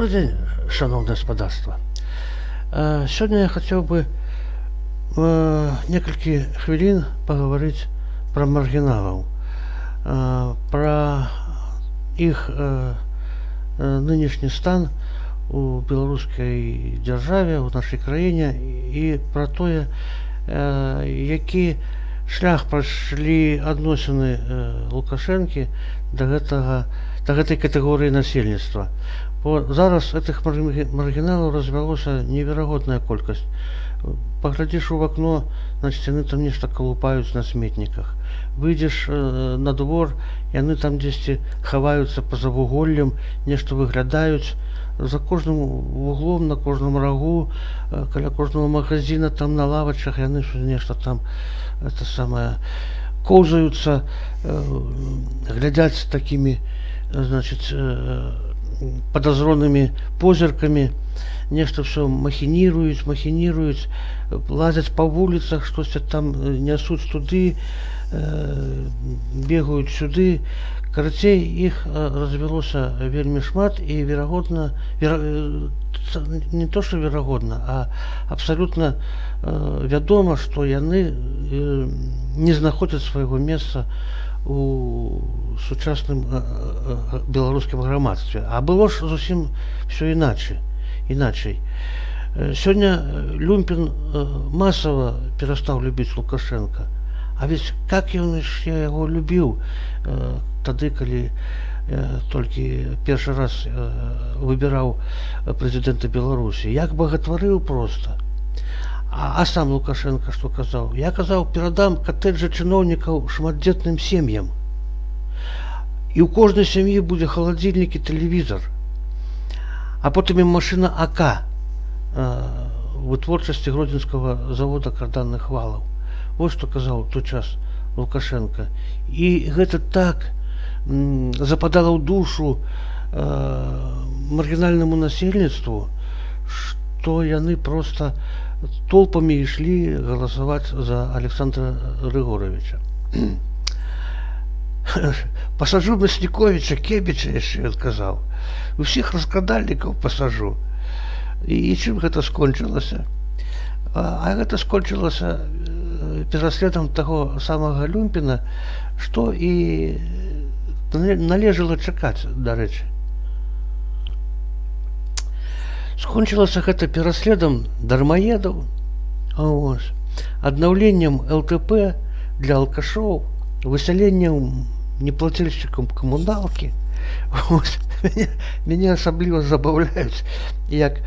Добрый день, шановное господарство. Сегодня я хотел бы некалькі хвілін паговорить про маргиналов, про их нынешний стан у белорусской державе, у нашей краине, и про тое, які шлях пройшли адносіны Лукашэнкі до гэтай катэгорыі насельніцтва. Бо зараз этих маргіналаў развялося неверагодная колькасць. Паглядзіш у акно, значит, яны там нешта калупаюць на сметніках. Выйдзеш на двор, яны там дзесьці хаваюцца па-за вуголлем, нешта выглядаюць. За кожным вуглом, на кожным рагу, каля кожного магазина, там на лавачах яны нешта там это самое коўзаюцца, глядяць такими, значит, подозронными позірками, нешта все махініруюць, лазяць по вуліцах, штось там нясуць туды, бегаюць сюды. Карацей, іх развялося вельмі шмат, і верагодна, не то что верагодна, а абсолютно вядома, што яны не знаходзяць свайго месца у сучасным беларускім грамадстве. А было ж зусім все іначай. Сёння Люмпін масава перастаў любіць Лукашенко. А ведь как ён яго любіў тады, калі толькі першы раз выбіраў прэзідэнта Беларусі. Як багатварыў проста. А сам Лукашенко што казаў? Я казаў, перадам катэджы чыноўнікаў шматдзетным сем'ям. І ў кожнай сям'і будзе халадзільнік і тэлевізор. А потым ім машына АК вытворчасці гродзенскага завода карданных валаў. Вот што казаў той час Лукашенко. І гэта так западала ў душу маргінальнаму насельніцтву, што яны просто толпамі ішлі галасаваць за Александра Григоровича. Пасажу Мясніковіча, Кебіча, яшчэ ён казаў. Усіх раскрадальнікаў пасажу. І чым гэта скончылася? А гэта скончылася пераследам таго самага Люмпіна, што і належала чакаць, дарэчы. Скончылася гэта пераследам дармаедаў, аднаўленнем ЛТП для алкашоў, высяленнем неплательшчыкам камуналкі. Мяне асабліва забаўляюць, як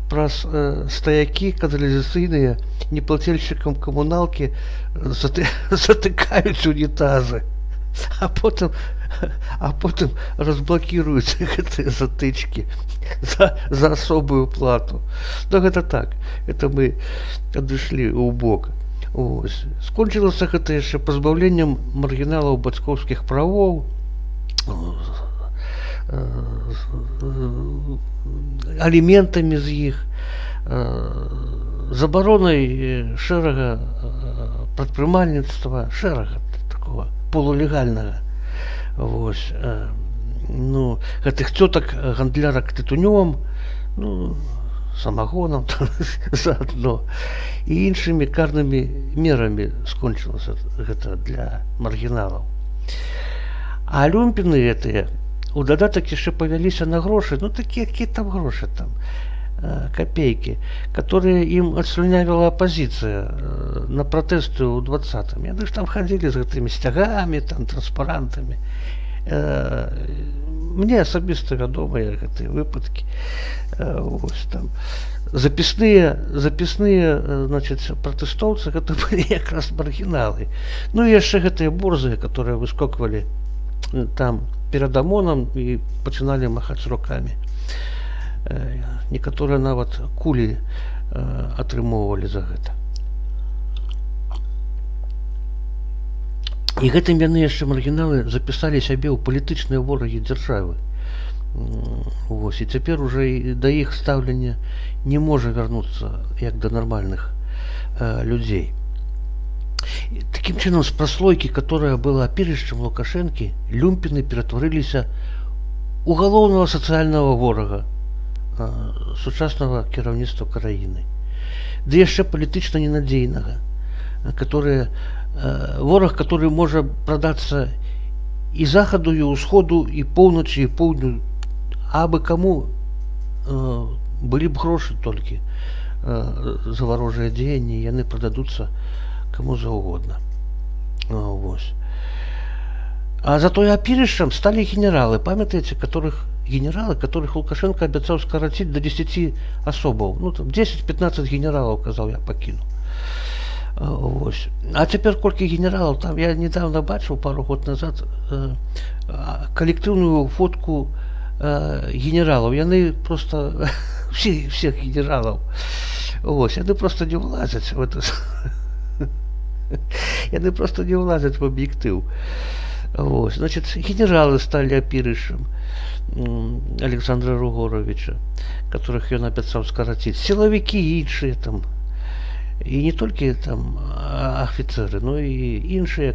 праз стаякі каналізацыйныя неплательшчыкам камуналкі затыкаюць унітазы, а потым разблакіруюць гэтыя затычкі за асобую плату. Ну гэта так, это мы адышлі ў бок. Скончылася гэта яшчэ пазбаўленнем маргіналаў бацькоўскіх правоў, аліментамі з іх, забаронай шэрага прадпрымальніцтва, шэрага такого полулегальнага. Ну, гэтых цётак гандлярак тытунём, ну, самагонам заадно, і іншымі карнымі мерамі скончылася гэта для маргіналаў. А люмпіны гэтыя у дадатак яшчэ павяліся на грошы, ну такія там грошы там, копейки, которые им отслюнявила оппозиция на протесты ў 20-м. Яны ж там ходили з гэтымі сцягамі, там транспарантамі. Мне асабіста вядомыя гэтыя выпадкі. Ось там запісныя, значит, пратэстоўцы, гэта былі якраз маргіналы. Ну і яшчэ гэтыя борзыя, которые выскоквалі там перад ОМОНом і пачыналі махаць рукамі. Некаторыя нават кулі атрымоўвалі за гэта. І гэтым яны яшчэ маргіналы запісалі сябе ў палітычныя ворагі дзяржавы. І цяпер уже да іх стаўлення не можа вярнуцца як да нармальных людзей. Таким чынам, з праслойкі, которая была апірышчам Лукашэнкі, люмпіны ператварыліся у галоўнага сацыяльнага ворага сучаснага кіраўніцтва краіны, ды яшчэ палітычна ненадзейнага, вораг, который можа прадацца і захаду, і ўсходу, і поўначы, і поўдню, абы каму былі б грошы толькі за варожыя дзеянні, яны прададуцца каму заўгодна. Вось. А затое апірышчам сталі генералы, памятаеце, генералы, которых Лукашенко абяцаў скараціць до 10 асобаў. Ну, там 10-15 генералаў, казаў, я пакіну. Вось. А цяпер колькі генералаў, там я недавно бачыў пару год назад калектыўную фотку генералаў. Яны просто всех генералаў. Вось, яны просто не ўлазяць в это. Яны просто не ўлазяць в аб'ектыў. Вось, значит, генералы сталі апірышам Александра Рогоровича, которых ён абяцаў скараціць. Сілавікі іншыя там, і не толькі там афіцеры, но і іншыя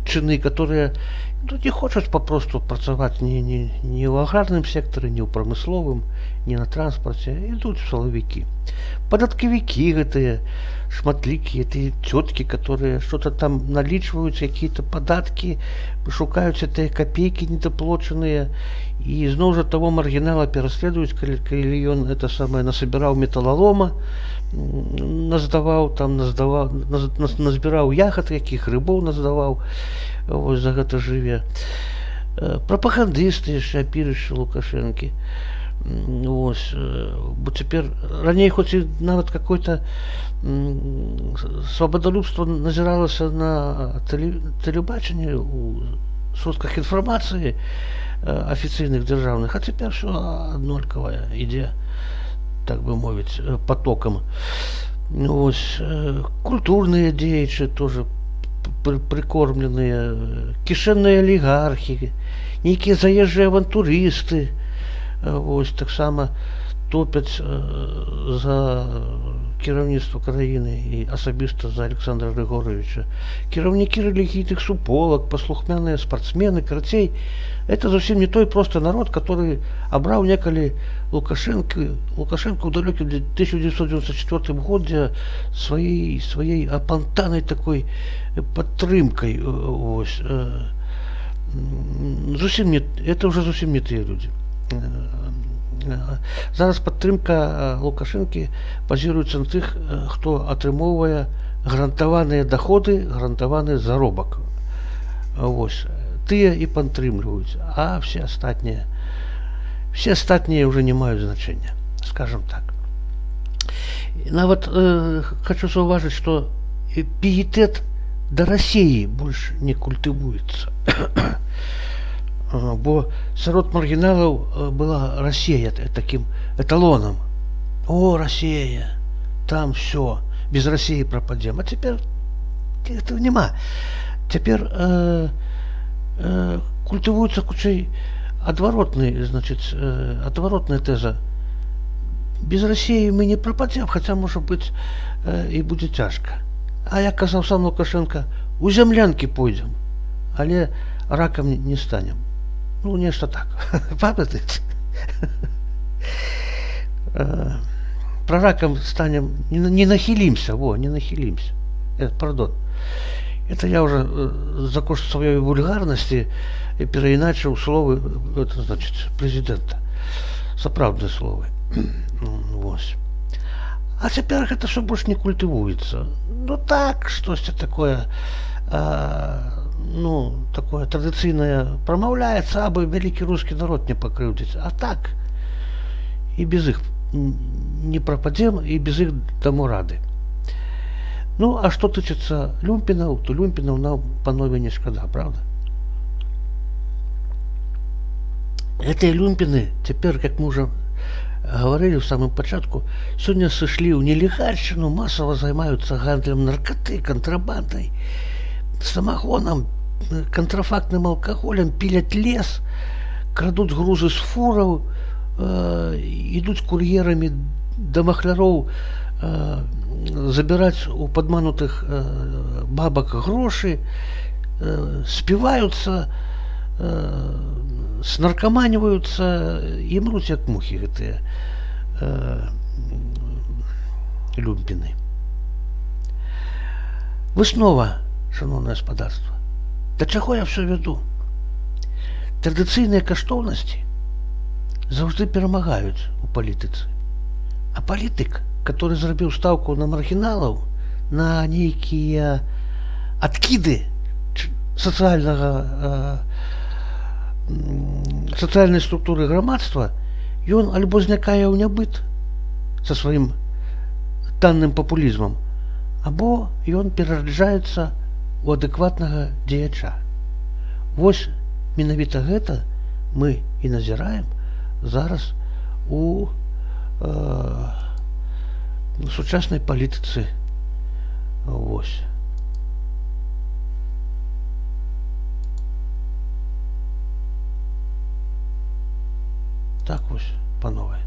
чыны, которые не хочуць папросту працаваць ні ў аграрным секторе, ні ў прамысловым, ні на транспорце, ідуць сілавікі. Падаткавікі гэтыя шматлікія, эти тетки, которые что-то там наличивают, какие-то податки, шукают эти копейки недоплаченные, и зноў жа того маргинала пераследуюць, калі ён это самое насобирал металлолома, назбіраў ягод, якіх рыбоў наздаваў, вось за гэта жыве. Прапагандысты яшчэ апірышчы Лукашэнкі. Вось, бо цяпер раней хоць і нават какое-то свабодалюбства назіралася на тэлебачанні, у сродках інфармацыі афіцыйных дзяржаўных, а цяпер все аднолькавае ідзе, так бы мовіць, потокам. Вось, культурныя дзеячы тоже прикормленыя, кішэнныя алігархі, нейкія заезжыя авантурысты, вось, таксама топяць за кіраўніцтва краіны і асабіста за Александра Григоровича. Кіраўнікі рэлігійных суполак, паслухмяныя спортсмены, карацей, это зусім не той просто народ, который абраў некалі Лукашенко ў далёкім 1994 годзе сваей апантанай такой падтрымкай. Вось. Это уже зусім не тыя людзі. Зараз падтрымка Лукашэнкі базіруецца на тых, хто атрымоўвае гарантаваныя доходы, гарантаваны заробак. Вось. Тыя і падтрымліваюць, а все астатнія уже не маюць значення, скажем так. Нават хочу заўважыць, што піетэт да России больш не культывуецца. Бо сярод маргіналаў была Россия таким эталоном. О, Россия, там все, без России пропадем. А теперь этого нема. Теперь культивуется хутчэй адваротная теза. Без России мы не пропадем, хотя, может быть, и будет тяжко. А я казаў сам Лукашенко, у землянки пойдем, але раком не станем. Ну, нешта так. Памятаеце? Про раком станем, не нахилимся, не нахилимся. Пардон. Это я уже за кошт своей вульгарности переиначил словы, это значит, президента. Сапраўдныя словы. Вось. А цяпер гэта все больше не культивуется. Ну так, штосьці такое, такое традыцыйнае прамаўляецца, абы вялікі рускі народ не пакрыўдзіць. А так, і без іх не пропадем, і без іх даму рады. Ну, а што тычыцца люмпінаў, то люмпінаў нам, панове, не шкада, правда? Гэтыя люмпіны цяпер, як мы уже говорили в самом пачатку, сёння сышлі ў нелегальшчыну, масава займаюцца гандлем наркоты, контрабандай, самогоном, контрафактным алкоголем, пилят лес, крадут грузы з фураў, ідуць кур'ерамі да махляроў забирать у подманутых бабок гроши, спиваются, снаркаманіваюцца і мруць як мухі гэтыя люмпіны. Выснова, шановнае гаспадарства. Да чаго я ўсё вяду? Традыцыйныя каштоўнасці заўжды перамагаюць у палітыцы. А палітык, который зрабіў стаўку на маргіналаў, на нейкія адкіды сацыяльнай структуры грамадства, ён альбо знікае ў нябыт са сваім танным папулізмам, або ён перараджаецца у адэкватнага дзеяча. Вось менавіта гэта мы і назіраем зараз у сучаснай палітыцы. Вось. Так вось, панове.